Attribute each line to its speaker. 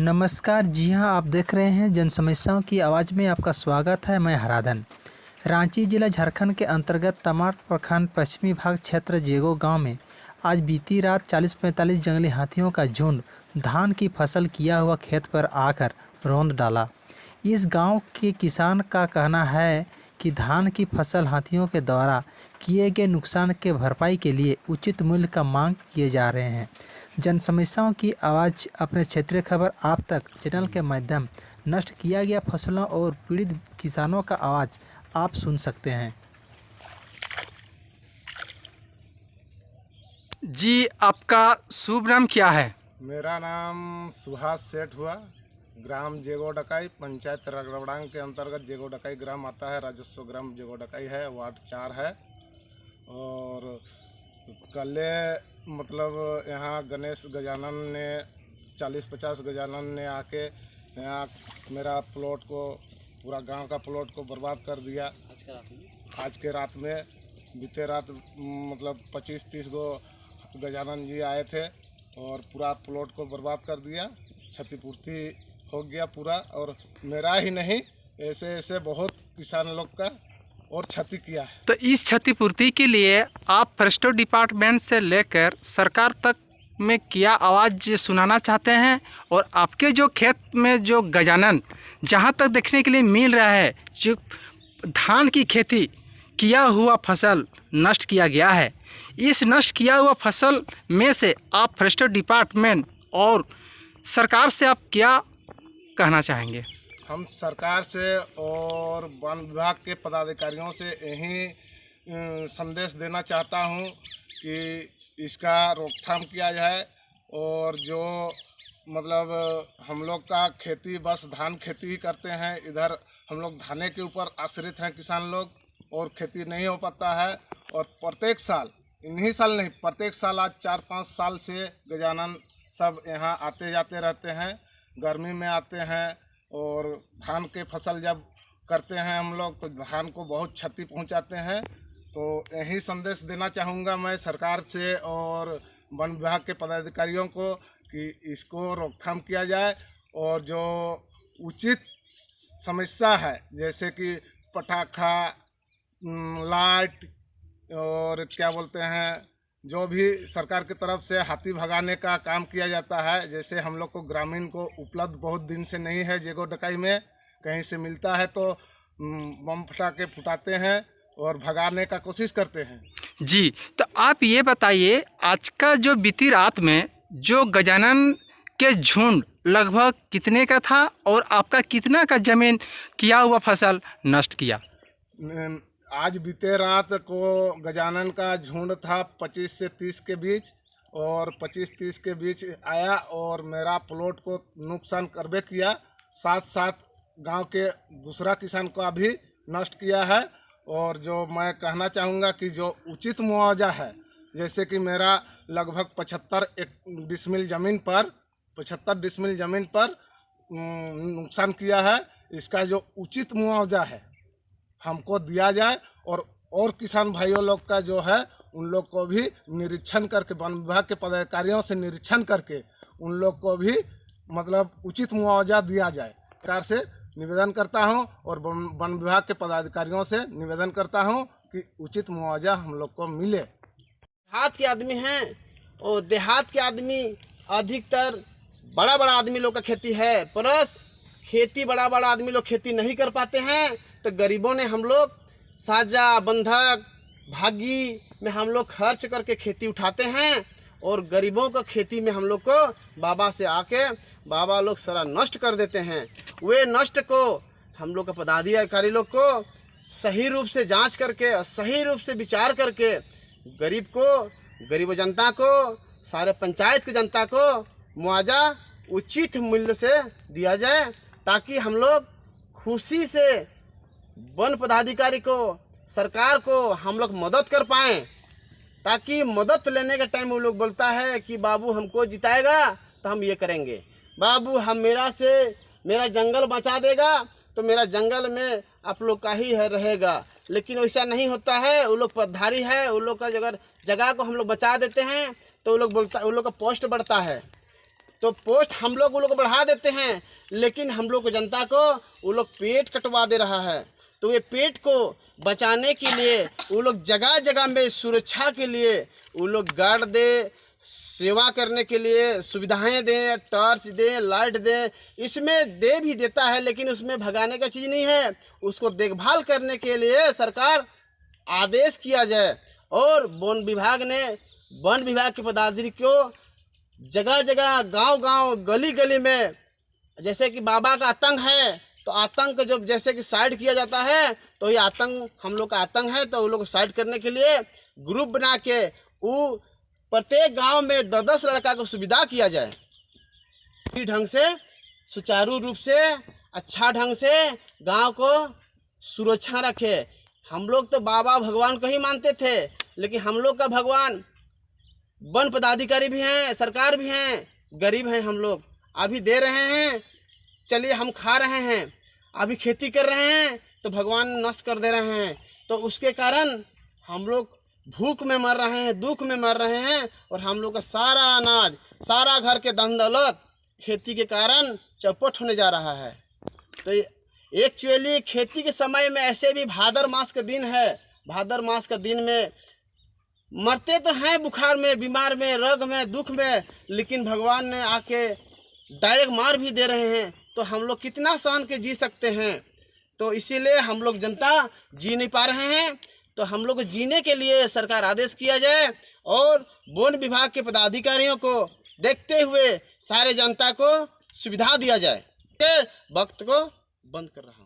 Speaker 1: नमस्कार। जी हाँ, आप देख रहे हैं जन समस्याओं की आवाज़ में आपका स्वागत है। मैं हराधन। रांची जिला झारखंड के अंतर्गत तमाड़ प्रखंड पश्चिमी भाग क्षेत्र जेगो गांव में आज बीती रात 40-45 जंगली हाथियों का झुंड धान की फसल किया हुआ खेत पर आकर रौंद डाला। इस गांव के किसान का कहना है कि धान की फसल हाथियों के द्वारा किए गए नुकसान के भरपाई के लिए उचित मूल्य का मांग किए जा रहे हैं। जन समस्याओं की आवाज़ अपने क्षेत्रीय खबर आप तक चैनल के माध्यम नष्ट किया गया फसलों और पीड़ित किसानों का आवाज़ आप सुन सकते हैं।
Speaker 2: जी, आपका शुभ नाम क्या है?
Speaker 3: मेरा नाम सुभाष सेठ हुआ। ग्राम जेगो डकाई, पंचायत रगड़ांग के अंतर्गत जेगो डकाई ग्राम आता है। राजस्व ग्राम जेगो डकाई है, वार्ड 4 है। और कल मतलब यहाँ गणेश गजानन ने 40-50 गजानन ने आके यहाँ मेरा प्लॉट को, पूरा गांव का प्लॉट को बर्बाद कर दिया। आज के रात में बीते रात मतलब 25-30 गो गजानन जी आए थे और पूरा प्लॉट को बर्बाद कर दिया। क्षतिपूर्ति हो गया पूरा, और मेरा ही नहीं, ऐसे ऐसे बहुत किसान लोग का और क्षति किया है।
Speaker 2: तो इस क्षतिपूर्ति के लिए आप फॉरेस्ट डिपार्टमेंट से लेकर सरकार तक में क्या आवाज़ सुनाना चाहते हैं? और आपके जो खेत में जो गजानन जहां तक देखने के लिए मिल रहा है, जो धान की खेती किया हुआ फसल नष्ट किया गया है, इस नष्ट किया हुआ फसल में से आप फॉरेस्ट डिपार्टमेंट और सरकार से आप क्या कहना चाहेंगे?
Speaker 3: हम सरकार से और वन विभाग के पदाधिकारियों से यही संदेश देना चाहता हूं कि इसका रोकथाम किया जाए। और जो मतलब हम लोग का खेती बस धान खेती ही करते हैं, इधर हम लोग धाने के ऊपर आश्रित हैं किसान लोग, और खेती नहीं हो पाता है। और प्रत्येक साल, इन्हीं साल नहीं, प्रत्येक साल आज 4-5 साल से गजानन सब यहाँ आते जाते रहते हैं। गर्मी में आते हैं और धान के फसल जब करते हैं हम लोग तो धान को बहुत क्षति पहुंचाते हैं। तो यही संदेश देना चाहूँगा मैं सरकार से और वन विभाग के पदाधिकारियों को कि इसको रोकथाम किया जाए। और जो उचित समस्या है, जैसे कि पटाखा, लाइट और क्या बोलते हैं, जो भी सरकार की तरफ से हाथी भगाने का काम किया जाता है, जैसे हम लोग को ग्रामीण को उपलब्ध बहुत दिन से नहीं है। जेगो डकाई में कहीं से मिलता है तो बम फटाके फुटाते हैं और भगाने का कोशिश करते हैं।
Speaker 2: जी, तो आप ये बताइए, आज का जो बीती रात में जो गजानन के झुंड लगभग कितने का था और आपका कितना का जमीन किया हुआ फसल नष्ट किया?
Speaker 3: आज बीते रात को गजानन का झुंड था 25 से 30 के बीच, और 25-30 के बीच आया और मेरा प्लॉट को नुकसान करबे किया। साथ साथ गांव के दूसरा किसान का भी नष्ट किया है। और जो मैं कहना चाहूँगा कि जो उचित मुआवजा है, जैसे कि मेरा लगभग 75 डिसमिल ज़मीन पर नुकसान किया है, इसका जो उचित मुआवजा है हमको दिया जाए। और किसान भाइयों लोग का जो है, उन लोग को भी निरीक्षण करके, वन विभाग के पदाधिकारियों से निरीक्षण करके उन लोग को भी मतलब उचित मुआवजा दिया जाए। सरकार से निवेदन करता हूं और वन विभाग के पदाधिकारियों से निवेदन करता हूं कि उचित मुआवजा हम लोग को मिले।
Speaker 4: देहात के आदमी हैं, और देहात के आदमी अधिकतर बड़ा बड़ा आदमी लोग का खेती है, प्लस खेती बड़ा बड़ा आदमी लोग खेती नहीं कर पाते हैं। तो गरीबों ने हम लोग साझा, बंधक, भागी में हम लोग खर्च करके खेती उठाते हैं, और गरीबों का खेती में हम लोग को बाबा से आके बाबा लोग सारा नष्ट कर देते हैं। वे नष्ट को हम लोग का पदाधिकारी लोग को सही रूप से जांच करके, सही रूप से विचार करके गरीब जनता को, सारे पंचायत की जनता को मुआवजा उचित मूल्य से दिया जाए, ताकि हम लोग खुशी से वन पदाधिकारी को, सरकार को हम लोग मदद कर पाएँ। ताकि मदद लेने के टाइम वो लोग बोलता है कि बाबू हमको जिताएगा तो हम ये करेंगे, बाबू हम मेरा जंगल बचा देगा तो मेरा जंगल में आप लोग का ही है रहेगा। लेकिन वैसा नहीं होता है। वो लोग पदधारी है, वो लोग का अगर जगह को हम लोग बचा देते हैं तो वो लोग का पोस्ट बढ़ता है। तो पोस्ट हम लोग वो लोग बढ़ा देते हैं, लेकिन हम लोग को जनता को वो लोग पेट कटवा दे रहा है। तो ये पेट को बचाने के लिए वो लोग जगह जगह में सुरक्षा के लिए वो लोग गार्ड दे, सेवा करने के लिए सुविधाएं दें, टॉर्च दें, लाइट दें, इसमें दे भी देता है, लेकिन उसमें भगाने का चीज़ नहीं है। उसको देखभाल करने के लिए सरकार आदेश किया जाए। और वन विभाग ने वन विभाग के पदाधिकारी को जगह जगह, गांव गांव, गली गली में, जैसे कि बाबा का आतंक है तो आतंक जब जैसे कि साइड किया जाता है, तो ये आतंक हम लोग का आतंक है, तो वो लोग साइड करने के लिए ग्रुप बना के वो प्रत्येक गांव में 10-10 लड़का को सुविधा किया जाए। इसी ढंग से सुचारू रूप से अच्छा ढंग से गांव को सुरक्षा रखे। हम लोग तो बाबा भगवान को ही मानते थे, लेकिन हम लोग का भगवान वन पदाधिकारी भी हैं, सरकार भी हैं, गरीब हैं हम लोग। अभी दे रहे हैं, चलिए हम खा रहे हैं, अभी खेती कर रहे हैं तो भगवान नष्ट कर दे रहे हैं। तो उसके कारण हम लोग भूख में मर रहे हैं, दुख में मर रहे हैं, और हम लोग का सारा अनाज, सारा घर के धन दौलत खेती के कारण चौपट होने जा रहा है। तो एक्चुअली खेती के समय में ऐसे भी भादर मास का दिन है, भादर मास का दिन में मरते तो हैं बुखार में, बीमार में, रोग में, दुख में, लेकिन भगवान ने आके डायरेक्ट मार भी दे रहे हैं। तो हम लोग कितना सहन के जी सकते हैं। तो इसीलिए हम लोग जनता जी नहीं पा रहे हैं। तो हम लोग को जीने के लिए सरकार आदेश किया जाए और वन विभाग के पदाधिकारियों को देखते हुए सारे जनता को सुविधा दिया जाए। वक्त को बंद कर रहा हूँ।